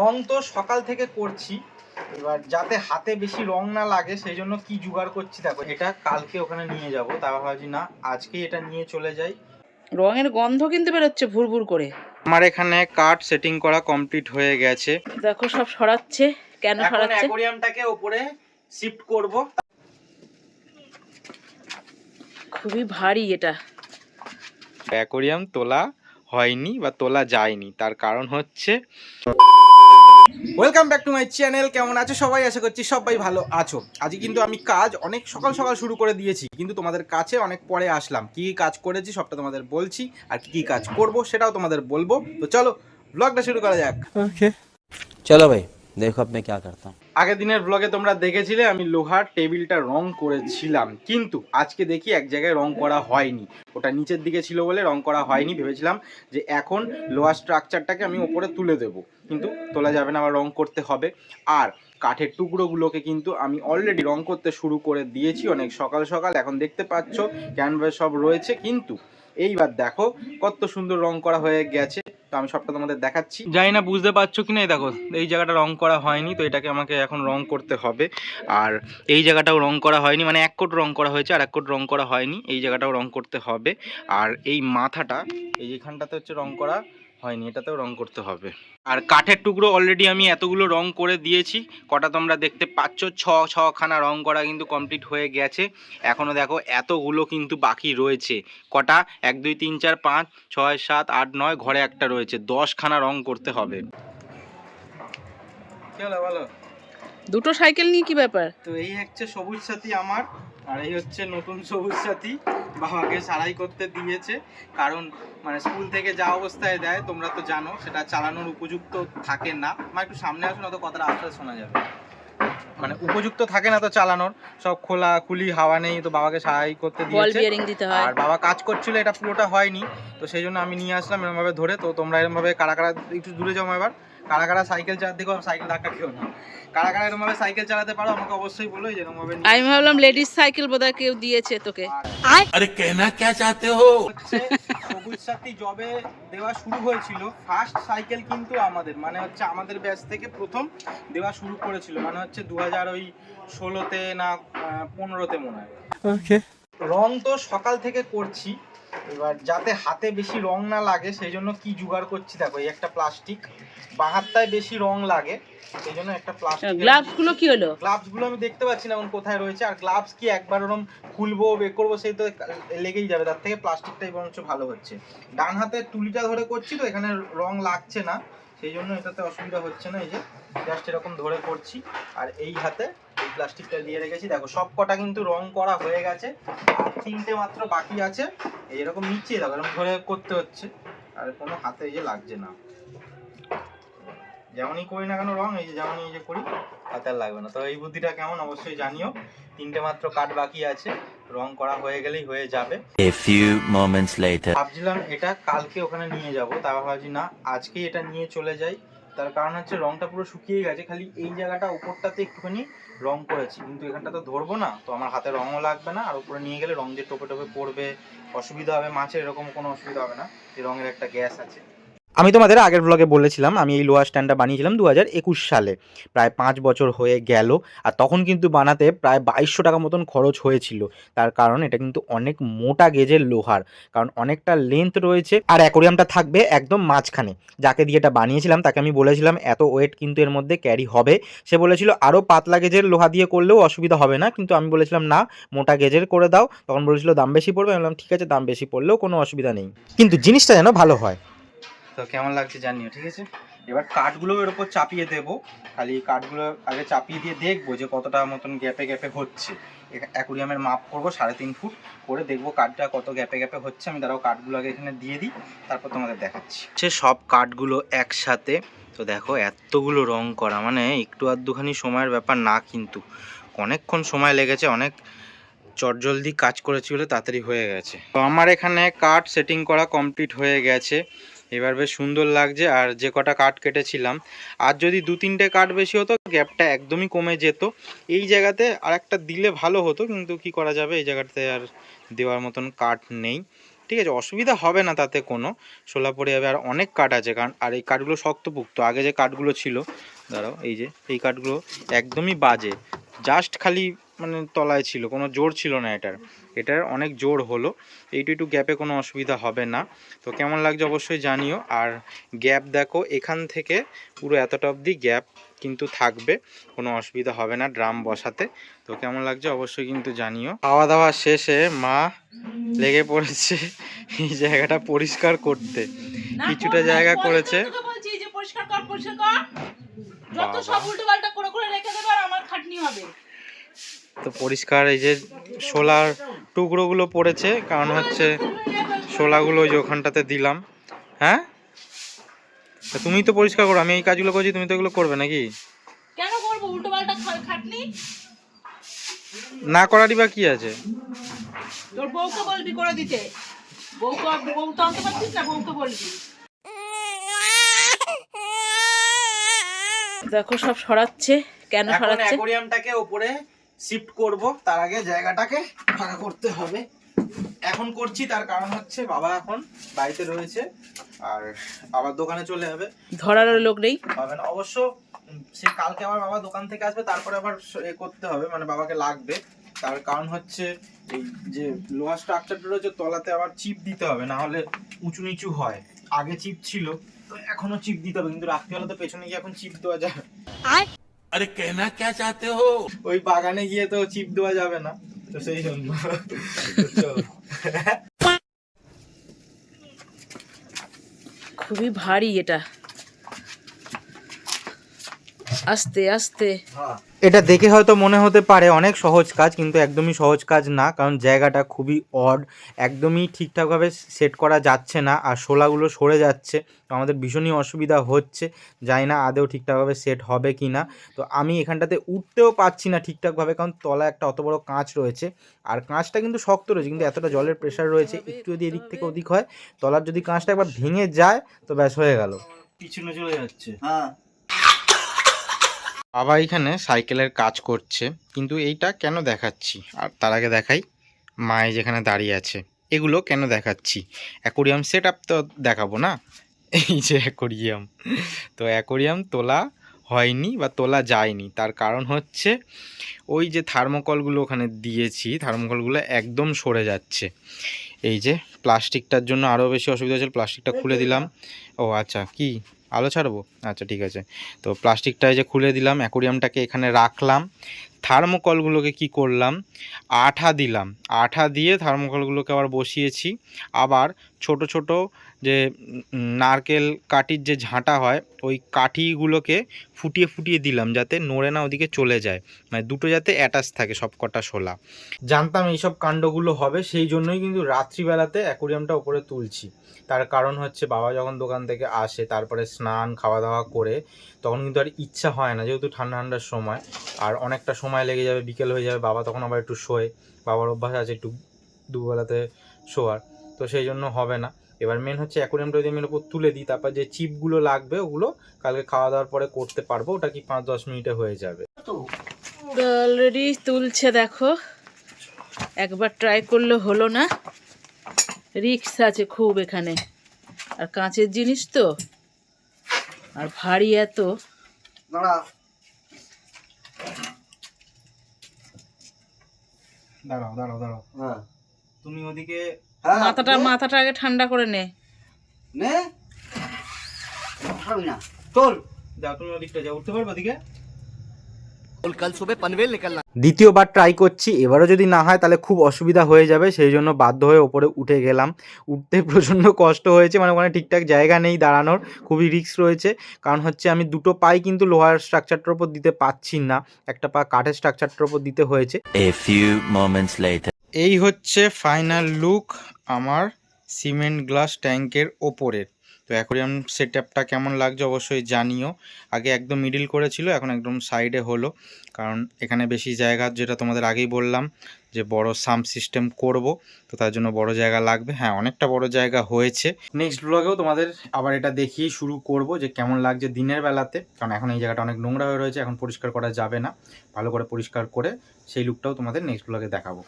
রং তো সকাল থেকে করছি, এবার যাতে হাতে বেশি রং না লাগে সেই জন্য কি জোগাড় করছি দেখো। এটা কালকে ওখানে নিয়ে যাব, তারপর ভাবছি না আজকেই এটা নিয়ে চলে যাই। রঙের গন্ধ কিন্তু বেরোচ্ছে ভুরভুর করে। আমার এখানে কাঠ সেটিং করা কমপ্লিট হয়ে গেছে, দেখো সব সরাচ্ছে। কেন এখন সরাচ্ছে? অ্যাকোয়ারিয়ামটাকে উপরে শিফট করব। খুবই ভারী এটা। অ্যাকোয়ারিয়াম তোলা হয়নি বা তোলা যায়নি, তার কারণ হচ্ছে welcome back to my channel. কেমন আছো সবাই? আশা করছি সবাই ভালো আছো। আজকে কিন্তু আমি কাজ অনেক সকাল সকাল শুরু করে দিয়েছি, কিন্তু তোমাদের কাছে অনেক পরে আসলাম। কী কী কাজ করেছি সবটা তোমাদের বলছি, আর কী কী কাজ করব সেটাও তোমাদের বলবো। তো চলো ব্লগটা শুরু করা যাক। ओके चलो भाई देखो अब मैं क्या करता हूँ। আগের দিনের ব্লগে তোমরা দেখেছিলে আমি লোহার টেবিলটা রং করেছিলাম, কিন্তু আজকে দেখি এক জায়গায় রং করা হয়নি। ওটা নিচের দিকে ছিল বলে রং করা হয়নি। ভেবেছিলাম যে এখন লোহার স্ট্রাকচারটাকে আমি ওপরে তুলে দেবো, কিন্তু তোলা যাবে না, আবার রং করতে হবে। আর কাঠের টুকরোগুলোকে কিন্তু আমি অলরেডি রং করতে শুরু করে দিয়েছি অনেক সকাল সকাল। এখন দেখতে পাচ্ছ ক্যানভাস সব রয়েছে, কিন্তু এইবার দেখো কত সুন্দর রং করা হয়ে গেছে। তো আমি সবটা তোমাদের দেখাচ্ছি, জানি না বুঝতে পারছো কি না। দেখো এই জায়গাটা রং করা হয়নি, তো এটাকে আমাকে এখন রং করতে হবে। আর এই জায়গাটাও রং করা হয়নি, মানে এক কোট রং করা হয়েছে আর এক কোট রং করা হয়নি। এই জায়গাটাও রং করতে হবে। আর এই মাথাটা এই এখানটাতে হচ্ছে রং করা হয়নি, এটাতেও রং করতে হবে। আর কাঠের টুকরো অলরেডি আমি এতগুলো রং করে দিয়েছি, কটা তোমরা দেখতে পাচ্ছ, ছখানা রং করা কিন্তু কমপ্লিট হয়ে গেছে। এখনও দেখো এতগুলো কিন্তু বাকি রয়েছে। কটা? 1 2 3 4 5 6 7 8 9, ঘরে একটা রয়েছে। 10খানা রং করতে হবে। কি হলো বলো? দুটো সাইকেল নিয়ে কি ব্যাপার? তো এই হচ্ছে সবুজ সাথী আমার, আর এই হচ্ছে নতুন সবুজ সাথী। বাবাকে সারাই করতে দিয়েছে, কারণ মানে স্কুল থেকে যা অবস্থায় দেয় তোমরা তো জানো, সেটা চালানোর উপযুক্ত থাকে না। আমার একটু সামনে আসুন, অত কথাটা আস্তে শোনা যাবে। মানে উপযুক্ত থাকে না তো চালানোর, সব খোলা খুলি, হাওয়া নেই। তো বাবাকে সারাই করতে বল দিয়েছে, বিয়ারিং দিতে হয়। আর বাবা কাজ করছিল, এটা পুরোটা হয়নি। তো সেই জন্য আমি নিয়ে আসলাম এরকমভাবে ধরে। তো তোমরা এরকমভাবে কারা কারা একটু দূরে যাও এবার, কারা কারা সাইকেল চালাতে দেখো, সাইকেল ধাক্কা খেও না। কারা কারা এরকমভাবে সাইকেল চালাতে পারো আমাকে অবশ্যই বলো, যেরকমভাবে। আমি ভাবলাম লেডিস সাইকেল বোধহয় কেউ দিয়েছে তোকে। अरे कहना क्या चाहते हो? হচ্ছে সবুজ সাথী জবে দেওয়া শুরু হয়েছিল, ফার্স্ট সাইকেল কিন্তু আমাদের, মানে হচ্ছে আমাদের ব্যাচ থেকে প্রথম দেওয়া শুরু করেছিল, মানে হচ্ছে 2016-তে না 15-তে মনে হয়। ओके রং তো সকাল থেকে করছি, এবার যাতে হাতে বেশি রং না লাগে সেই জন্য কি জোগাড় করছি দেখো। এই একটা প্লাস্টিক, বাঁ হাতটায় বেশি রং লাগে, সেই জন্য একটা প্লাস্টিক। গ্লাভস গুলো কি হলো? গ্লাভস গুলো আমি দেখতে পাচ্ছি না এখন কোথায় রয়েছে। আর গ্লাভস কি একবার ওরকম খুলবো বের করবো, সেই তো লেগেই যাবে। তার থেকে প্লাস্টিকটাই বরঞ্চ ভালো হচ্ছে। ডান হাতে তুলিটা ধরে করছি তো এখানে রং লাগছে না, সেই জন্য এটাতে অসুবিধা হচ্ছে না। এই যে জাস্ট এরকম ধরে করছি, আর এই হাতে এই প্লাস্টিকটা দিয়ে রেখেছি। দেখো সব কটা কিন্তু রং করা হয়ে গেছে, আর 3টে মাত্র বাকি আছে। এইরকম নিচে দেখো এরকম ধরে করতে হচ্ছে, আর কোনো হাতে এই যে লাগছে না। যেমনই করি না কেন রং, এই যে যেমনই এই যে করি, হাতে আর লাগবে না। তো এই বুদ্ধিটা কেমন অবশ্যই জানিও। 3টে মাত্র কাঠ বাকি আছে, রং করা হয়ে গেলেই হয়ে যাবে। A few moments later. ভাবছিলাম এটা কালকে ওখানে নিয়ে যাব, তারপর ভাবছি না আজকেই এটা নিয়ে চলে যাই। তার কারণ হচ্ছে রংটা পুরো শুকিয়ে গেছে, খালি এই জায়গাটা উপরটাতে একটুখানি রং করেছি, কিন্তু এখানটা তো ধরবো না, তো আমার হাতে রঙও লাগবে না। আর উপরে নিয়ে গেলে রং যে টোপে টোপে পড়বে, অসুবিধা হবে। মাছের এরকম কোনো অসুবিধা হবে না, এই রঙের একটা গ্যাস আছে। আমি তোমাদের আগের ব্লগে বলেছিলাম আমি এই লোহার স্ট্যান্ডটা বানিয়েছিলাম 2021 সালে, প্রায় 5 বছর হয়ে গেল। আর তখন কিন্তু বানাতে প্রায় 2200 টাকা মতন খরচ হয়েছিল। তার কারণ এটা কিন্তু অনেক মোটা গেজের লোহার, কারণ অনেকটা লেন্থ রয়েছে। আর অ্যাকোয়ারিয়ামটা থাকবে একদম মাঝখানে। যাকে দিয়ে এটা বানিয়েছিলাম তাকে আমি বলেছিলাম এত ওয়েট কিন্তু এর মধ্যে ক্যারি হবে। সে বলেছিল আরও পাতলা গেজের লোহা দিয়ে করলেও অসুবিধা হবে না, কিন্তু আমি বলেছিলাম না মোটা গেজের করে দাও। তখন বলেছিল দাম বেশি পড়বে। আমি বললাম ঠিক আছে, দাম বেশি পড়লেও কোনো অসুবিধা নেই, কিন্তু জিনিসটা যেন ভালো হয়। তো কেমন লাগছে জানিও, ঠিক আছে? এবার কাঠগুলো এর উপর চাপিয়ে দেবো। খালি কাঠগুলো আগে চাপিয়ে দিয়ে দেখবো যে কতটা মতন গ্যাপে গ্যাপে হচ্ছে। অ্যাকুরিয়ামের মাপ করবো 3.5 ফুট করে, দেখবো কাঠটা কত গ্যাপে গ্যাপে হচ্ছে। আমি দাঁড়াও কাঠগুলো আগে এখানে দিয়ে দিই, তারপর তোমাদের দেখাচ্ছি। সব কাঠগুলো একসাথে, তো দেখো এতগুলো রং করা মানে একটু আধটুখানি সময়ের ব্যাপার না, কিন্তু অনেকক্ষণ সময় লেগেছে। অনেক চটজলদি কাজ করেছি বলে তাড়াতাড়ি হয়ে গেছে। তো আমার এখানে কাঠ সেটিং করা কমপ্লিট হয়ে গেছে, এবার বেশ সুন্দর লাগছে। আর যে কটা কাঠ কেটেছিলাম, আর যদি 2-3টে কাঠ বেশি হতো গ্যাপটা একদমই কমে যেত। এই জায়গাতে আর একটা দিলে ভালো হতো, কিন্তু কি করা যাবে, এই জায়গাতে আর দেওয়ার মতন কাঠ নেই। ঠিক আছে, অসুবিধা হবে না তাতে কোনো, শোলা পড়ে যাবে। আর অনেক কাঠ আছে, কারণ আর এই কাঠগুলো শক্তপোক্ত। আগে যে কাঠগুলো ছিল, দাঁড়াও, এই যে এই কাঠগুলো একদমই বাজে, জাস্ট খালি মানে তলায় ছিল, কোনো জোর ছিল না এটার অনেক জোর হলো। এইটু একটু গ্যাপে কোনো অসুবিধা হবে না। তো কেমন লাগছে অবশ্যই জানিও। আর গ্যাপ দেখো, এখান থেকে পুরো এতটা অবধি গ্যাপ কিন্তু থাকবে, কোনো অসুবিধা হবে না ড্রাম বসাতে। তো কেমন লাগছে অবশ্যই কিন্তু জানিও। খাওয়া দাওয়া শেষে মা লেগে পড়েছে এই জায়গাটা পরিষ্কার করতে, কিছুটা জায়গা করেছে। তো পরিষ্কার, এই যে শোলার টুকরোগুলো পড়েছে, কারণ হচ্ছে শোলাগুলো ওই যে ওখানটাতে দিলাম। হ্যাঁ, তা তুমি তো পরিষ্কার করো, আমি এই কাজগুলো করছি, তুমি তো এগুলো করবে নাকি? কেন করবো উল্টো পাল্টা খাটনি? না করারই বা কি আছে? তোর বউকে বলবি করে দিতে। বউ তো আনতে পারছিস না, বউকে বলবি। দেখো সব সরাচ্ছে, কেন সরাচ্ছে? অ্যাকোয়ারিয়ামটাকে উপরে শিফট করব, তার আগে জায়গাটাকে ফাঁকা করতে হবে। এখন করছি, তার কারণ হচ্ছে বাবা এখন বাড়িতে রয়েছে, আর আবার দোকানে চলে যাবে, ধরারও লোক নেই, হবে না অবশ্য। সে কালকে আবার বাবা দোকান থেকে আসবে, তারপরে আবার এ করতে হবে, মানে বাবাকে লাগবে। তার কারণ হচ্ছে এই যে লোহার স্ট্রাকচারটা রয়েছে, তলাতে আবার চিপ দিতে হবে, না হলে উঁচু নিচু হয়। আগে চিপ ছিল, তো এখনো চিপ দিতে হবে, কিন্তু রাত্রিবেলা তো পেছনে গিয়ে এখন চিপ দেওয়া যাবে। अरे कहना क्या चाहते हो? ওই বাগানে গিয়ে তো চিপ দেওয়া যাবে না, তো সেই জন্য। চলো। খুবই ভারী এটা, আস্তে আস্তে। এটা দেখে হয়তো মনে হতে পারে অনেক সহজ কাজ, কিন্তু একদমই সহজ কাজ না, কারণ জায়গাটা খুবই অড, একদমই ঠিকঠাকভাবে সেট করা যাচ্ছে না, আর শোলাগুলো সরে যাচ্ছে। তো আমাদের ভীষণই অসুবিধা হচ্ছে, জানি না আদেও ঠিকঠাকভাবে সেট হবে কি না। তো আমি এখানটাতে উঠতেও পারছি না ঠিকঠাকভাবে, কারণ তলায় একটা অত বড় কাঁচ রয়েছে, আর কাঁচটা কিন্তু শক্ত রয়েছে, কিন্তু এতটা জলের প্রেশার রয়েছে, একটু যদি এদিক থেকে ওদিক হয়, তলার যদি কাঁচটা একবার ভেঙে যায়, তো ব্যাস হয়ে গেল, পিছনে চলে যাচ্ছে। হ্যাঁ, বাবা এখানে সাইকেলের কাজ করছে, কিন্তু এইটা কেন দেখাচ্ছি, আর তার আগে দেখাই মায়ে যেখানে দাঁড়িয়ে আছে, এগুলো কেন দেখাচ্ছি। অ্যাকোরিয়াম সেট আপ তো দেখাবো না, এই যে অ্যাকোরিয়াম, তো অ্যাকোরিয়াম তোলা হয়নি বা তোলা যায়নি, তার কারণ হচ্ছে ওই যে থার্মোকলগুলো ওখানে দিয়েছি, থার্মোকলগুলো একদম সরে যাচ্ছে। এই যে প্লাস্টিকটার জন্য আরও বেশি অসুবিধা হচ্ছে, প্লাস্টিকটা খুলে দিলাম। ও আচ্ছা, কি আলো ছাড়বো? আচ্ছা ঠিক আছে। তো প্লাস্টিকটা এই যে খুলে দিলাম, অ্যাকোরিয়ামটাকে এখানে রাখলাম, থার্মোকলগুলোকে কি করলাম, আঠা দিলাম, আঠা দিয়ে থার্মোকলগুলোকে আবার বসিয়েছি। আবার ছোট ছোট যে নারকেল কাঠির যে ঝাঁটা হয়, ওই কাঠিগুলোকে ফুটিয়ে ফুটিয়ে দিলাম, যাতে নড়ে না ওদিকে চলে যায়, মানে দুটো যাতে অ্যাটাচ থাকে সব কটা শোলা। জানতাম এইসব কাণ্ডগুলো হবে, সেই জন্যই কিন্তু রাত্রিবেলাতে অ্যাকোরিয়ামটা উপরে তুলছি। তার কারণ হচ্ছে বাবা যখন দোকান থেকে আসে, তারপরে স্নান খাওয়া দাওয়া করে, তখন কিন্তু আর ইচ্ছা হয় না, যেহেতু ঠান্ডা ঠান্ডার সময়, আর অনেকটা সময় লেগে যাবে, বিকেল হয়ে যাবে, বাবা তখন আবার একটু শোয়, বাবার অভ্যাস আছে একটু দুবেলাতে শোয়ার, তো সেই জন্য হবে না। এবার মেন হচ্ছে অ্যাকোরিয়ামটা যদি আমি ওপর তুলে দিই, তারপর যে চিপগুলো লাগবে ওগুলো কালকে খাওয়া দাওয়ার পরে করতে পারবো, ওটা কি 5-10 মিনিটে হয়ে যাবে। অলরেডি তুলছে দেখো, একবার ট্রাই করলে হলো না, রিস্ক আছে খুব এখানে, আর কাঁচের জিনিস তো, আর ভারী এত। দাঁড়াও দাঁড়াও দাঁড়াও, হ্যাঁ তুমি ওদিকে হ্যাঁ মাথাটা আগে ঠান্ডা করে নে। নে খাবি না, চল যাও, তুমি ওদিকটা যাও, উঠতে পারবে ওদিকে। कल सुबह पनवेल निकलना। দ্বিতীয়বার ট্রাই করছি, এবারও যদি না হয় তাহলে খুব অসুবিধা হয়ে যাবে, সেই জন্য বাধ্য হয়ে ওপরে উঠে গেলাম। উঠতে প্রচণ্ড কষ্ট হয়েছে, মানে ওখানে ঠিকঠাক জায়গা নেই দাঁড়ানোর, খুবই রিস্ক রয়েছে, কারণ হচ্ছে আমি দুটো পাই কিন্তু লোহার স্ট্রাকচারটার উপর দিতে পারছি না, একটা পা কাঠের স্ট্রাকচারটার উপর দিতে হয়েছে। A few moments later. এই হচ্ছে ফাইনাল লুক আমার সিমেন্ট গ্লাস ট্যাঙ্কের ওপরের। তো অ্যাকোরিয়াম সেট আপটা কেমন লাগছে অবশ্যই জানিও। আগে একদম মিডিল করেছিল, এখন একদম সাইডে হলো, কারণ এখানে বেশি জায়গা, যেটা তোমাদের আগেই বললাম যে বড় সাম্প সিস্টেম করব, তো তার জন্য বড় জায়গা লাগবে। হ্যাঁ, অনেকটা বড় জায়গা হয়েছে। নেক্সট ব্লগেও তোমাদের আবার এটা দেখিয়ে শুরু করব যে কেমন লাগছে দিনের বেলাতে, কারণ এখন এই জায়গাটা অনেক নোংরা হয়ে রয়েছে, এখন পরিষ্কার করা যাবে না, ভালো করে পরিষ্কার করে সেই লুকটাও তোমাদের নেক্সট ব্লগে দেখাবো।